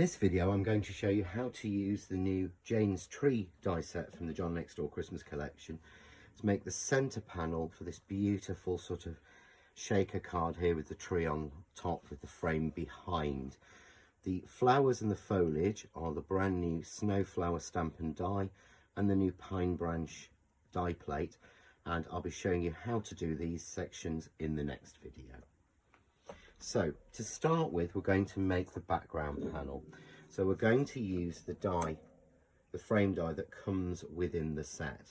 this video I'm going to show you how to use the new Jane's Tree die set from the John Next Door Christmas collection to make the centre panel for this beautiful sort of shaker card here with the tree on top with the frame behind. The flowers and the foliage are the brand new Snowflower stamp and die and the new Pine Branch die plate, and I'll be showing you how to do these sections in the next video. So to start with, we're going to make the background panel. So we're going to use the die, the frame die that comes within the set.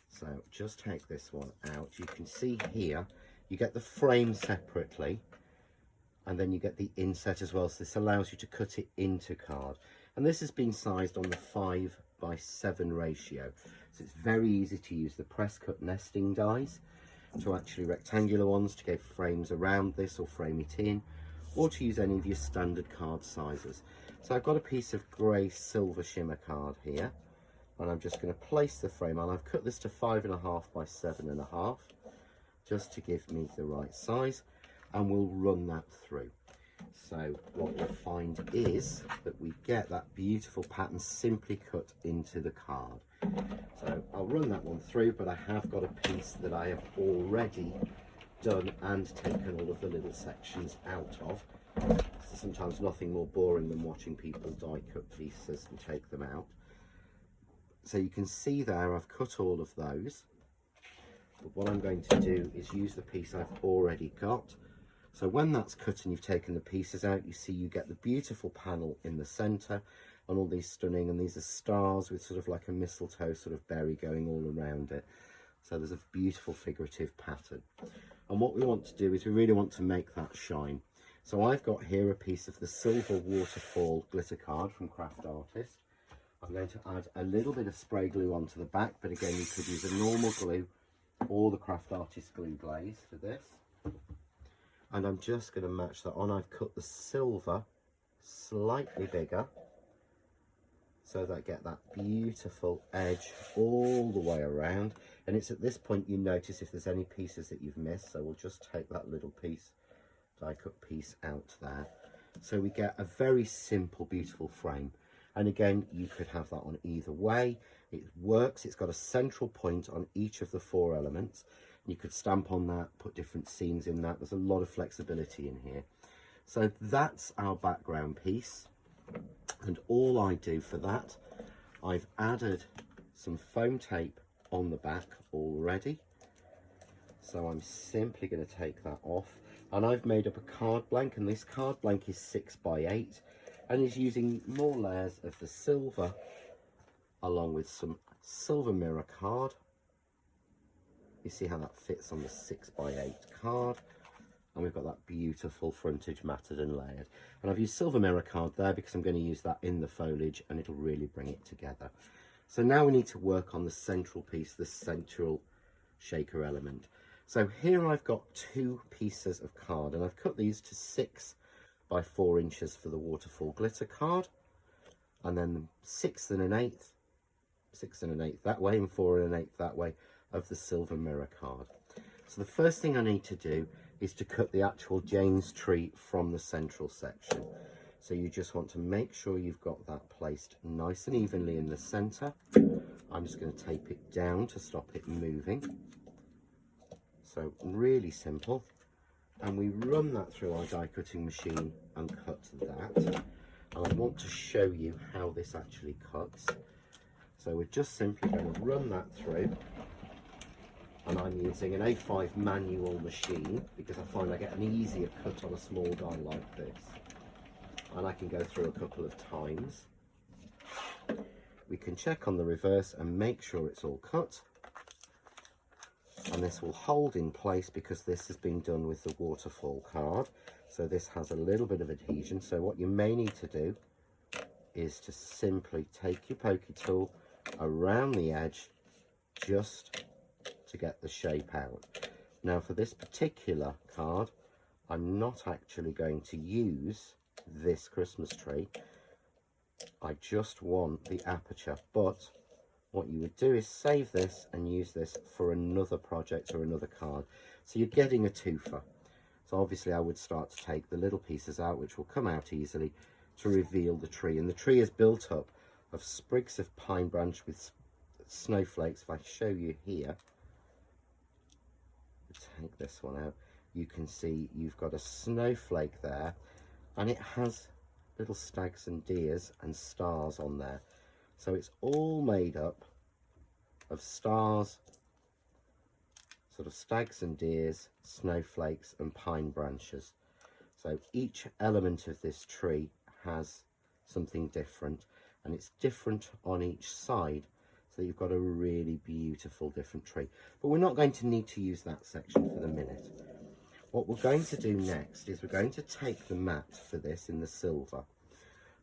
So just take this one out. You can see here, you get the frame separately and then you get the inset as well. So this allows you to cut it into card. And this has been sized on the 5:7 ratio. So it's very easy to use the press cut nesting dies, to actually rectangular ones to go frames around this or frame it in, or to use any of your standard card sizes. So I've got a piece of grey silver shimmer card here, and I'm just going to place the frame on. I've cut this to 5.5 by 7.5 just to give me the right size, and we'll run that through. So what we'll find is that we get that beautiful pattern simply cut into the card. So I'll run that one through, but I have got a piece that I have already done and taken all of the little sections out of. So sometimes nothing more boring than watching people die cut pieces and take them out. So you can see there I've cut all of those, but what I'm going to do is use the piece I've already got. So when that's cut and you've taken the pieces out, you see you get the beautiful panel in the centre and all these stunning, and these are stars with sort of like a mistletoe sort of berry going all around it. So there's a beautiful figurative pattern. And what we want to do is we really want to make that shine. So I've got here a piece of the silver waterfall glitter card from Craft Artist. I'm going to add a little bit of spray glue onto the back, but again you could use a normal glue or the Craft Artist glue glaze for this. And I'm just going to match that on. I've cut the silver slightly bigger so that I get that beautiful edge all the way around. And it's at this point you notice if there's any pieces that you've missed. So we'll just take that little piece, die cut piece out there. So we get a very simple, beautiful frame. And again, you could have that on either way. It works. It's got a central point on each of the 4 elements. You could stamp on that, put different scenes in that. There's a lot of flexibility in here. So that's our background piece. And all I do for that, I've added some foam tape on the back already. So I'm simply going to take that off. And I've made up a card blank, and this card blank is 6x8 and is using more layers of the silver along with some silver mirror card. You see how that fits on the 6x8 card, and we've got that beautiful frontage matted and layered. And I've used silver mirror card there because I'm going to use that in the foliage and it'll really bring it together. So now we need to work on the central piece, the central shaker element. So here I've got 2 pieces of card, and I've cut these to 6 by 4 inches for the waterfall glitter card, and then 6 1/8 that way and 4 1/8 that way of the silver mirror card. So the first thing I need to do is to cut the actual Jane's Tree from the central section. So you just want to make sure you've got that placed nice and evenly in the center. I'm just going to tape it down to stop it moving. So really simple. And we run that through our die cutting machine and cut that. And I want to show you how this actually cuts. So we're just simply going to run that through. And I'm using an A5 manual machine because I find I get an easier cut on a small die like this. And I can go through a couple of times. We can check on the reverse and make sure it's all cut. And this will hold in place because this has been done with the waterfall card. So this has a little bit of adhesion. So what you may need to do is to simply take your pokey tool around the edge just to get the shape out. Now for this particular card, I'm not actually going to use this Christmas tree. I just want the aperture, but what you would do is save this and use this for another project or another card. So you're getting a twofer. So obviously I would start to take the little pieces out, which will come out easily, to reveal the tree. And the tree is built up of sprigs of pine branch with snowflakes. If I show you here, take this one out, you can see you've got a snowflake there, and it has little stags and deers and stars on there. So it's all made up of stars, sort of stags and deers, snowflakes and pine branches. So each element of this tree has something different, and it's different on each side, so you've got a really beautiful different tree. But we're not going to need to use that section for the minute. What we're going to do next is we're going to take the mat for this in the silver,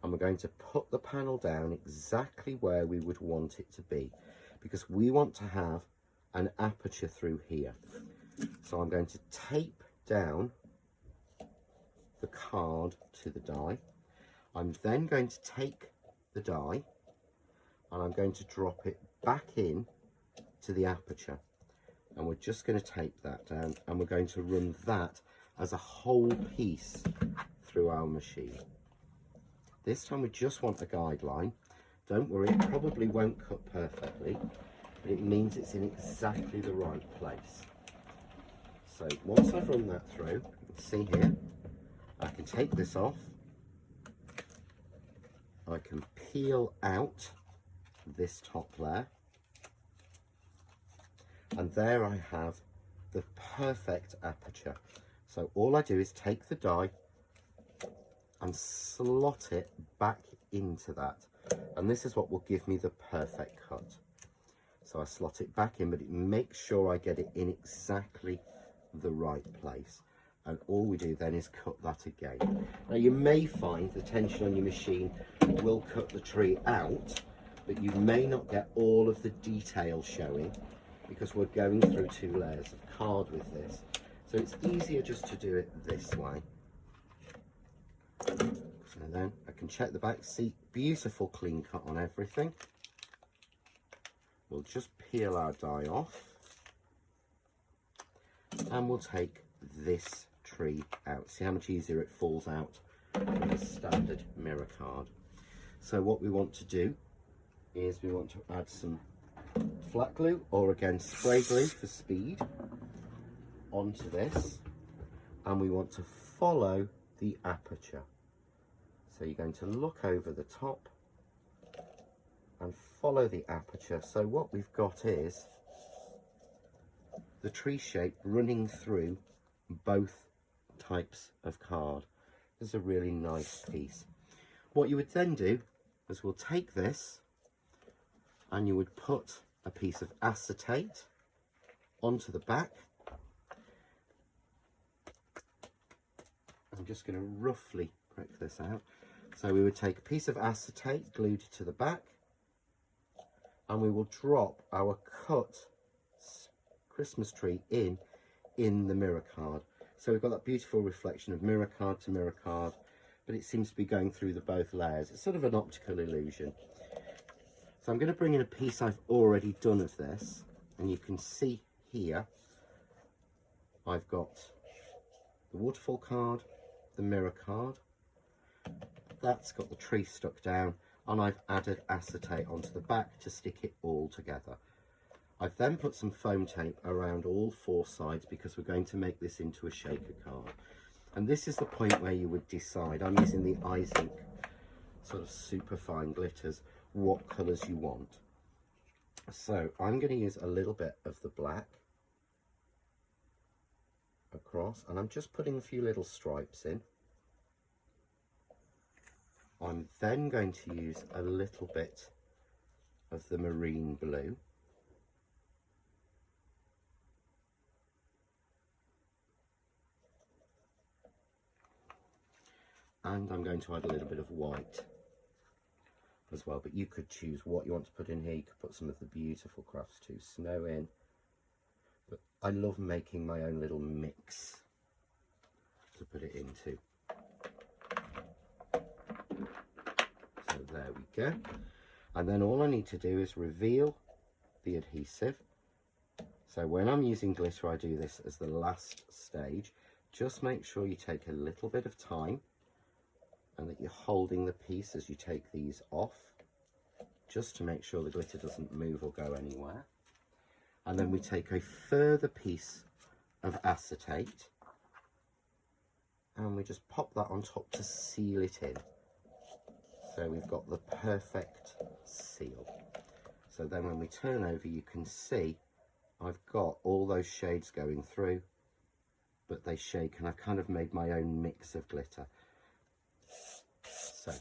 and we're going to put the panel down exactly where we would want it to be, because we want to have an aperture through here. So I'm going to tape down the card to the die. I'm then going to take the die and I'm going to drop it back in to the aperture, and we're just going to tape that down, and we're going to run that as a whole piece through our machine. This time we just want a guideline. Don't worry, it probably won't cut perfectly, but it means it's in exactly the right place. So once I've run that through, you can see here, I can take this off, I can peel out this top layer, and there I have the perfect aperture. So all I do is take the die and slot it back into that, and this is what will give me the perfect cut. So I slot it back in, but it makes sure I get it in exactly the right place, and all we do then is cut that again. Now you may find the tension on your machine will cut the tree out, but you may not get all of the detail showing because we're going through 2 layers of card with this. So it's easier just to do it this way. And then I can check the back, see beautiful clean cut on everything. We'll just peel our die off, and we'll take this tree out. See how much easier it falls out from the standard mirror card. So what we want to do is we want to add some flat glue, or again spray glue for speed, onto this, and we want to follow the aperture. So you're going to look over the top and follow the aperture. So what we've got is the tree shape running through both types of card. This is a really nice piece. What you would then do is we'll take this and you would put a piece of acetate onto the back. I'm just going to roughly prick this out. So we would take a piece of acetate glued to the back, and we will drop our cut Christmas tree in the mirror card. So we've got that beautiful reflection of mirror card to mirror card, but it seems to be going through the both layers. It's sort of an optical illusion. So I'm going to bring in a piece I've already done of this, and you can see here I've got the waterfall card, the mirror card, that's got the tree stuck down, and I've added acetate onto the back to stick it all together. I've then put some foam tape around all 4 sides because we're going to make this into a shaker card. And this is the point where you would decide, I'm using the Adhesive sort of super fine glitters, what colours you want. So I'm going to use a little bit of the black across, and I'm just putting a few little stripes in. I'm then going to use a little bit of the marine blue. And I'm going to add a little bit of white as well, but you could choose what you want to put in here. You could put some of the beautiful Crafts 2 snow in, but I love making my own little mix to put it into. So there we go. And then all I need to do is reveal the adhesive. So when I'm using glitter, I do this as the last stage. Just make sure you take a little bit of time and that you're holding the piece as you take these off, just to make sure the glitter doesn't move or go anywhere. And then we take a further piece of acetate and we just pop that on top to seal it in. So we've got the perfect seal. So then when we turn over, you can see I've got all those shades going through, but they shake, and I've kind of made my own mix of glitter. So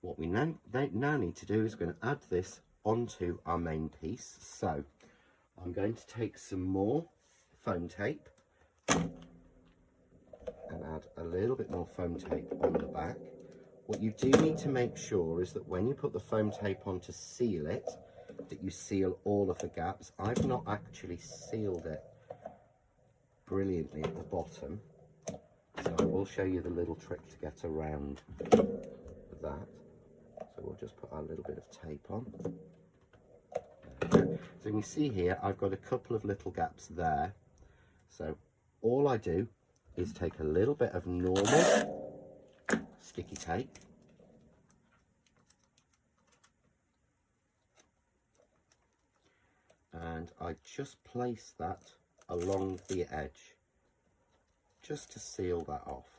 what we now need to do is going to add this onto our main piece. So I'm going to take some more foam tape and add a little bit more foam tape on the back. What you do need to make sure is that when you put the foam tape on to seal it, that you seal all of the gaps. I've not actually sealed it brilliantly at the bottom, so I will show you the little trick to get around that. So we'll just put our little bit of tape on. So you can see here I've got a couple of little gaps there. So all I do is take a little bit of normal sticky tape and I just place that along the edge just to seal that off.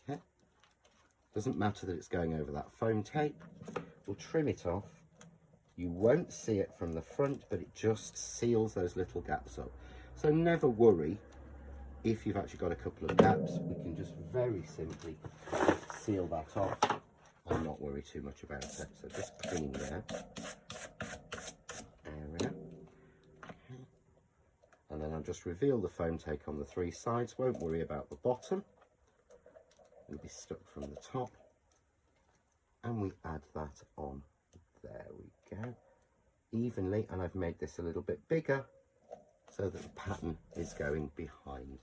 Okay, doesn't matter that it's going over that foam tape. We'll trim it off. You won't see it from the front, but it just seals those little gaps up. So never worry if you've actually got a couple of gaps. We can just very simply seal that off and not worry too much about it. So just clean there. Area. Okay. And then I'll just reveal the foam tape on the three sides. Won't worry about the bottom. It'll be stuck from the top. And we add that on. There we go. Evenly, and I've made this a little bit bigger so that the pattern is going behind.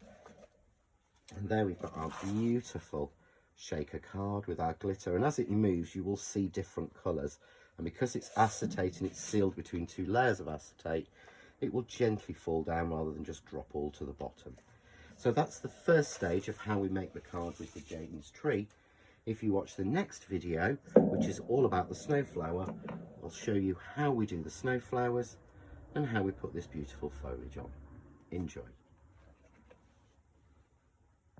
And there we've got our beautiful shaker card with our glitter, and as it moves you will see different colours, and because it's acetate and it's sealed between two layers of acetate, it will gently fall down rather than just drop all to the bottom. So that's the first stage of how we make the card with the Jane's tree. If you watch the next video, which is all about the snowflower, I'll show you how we do the snowflowers and how we put this beautiful foliage on. Enjoy.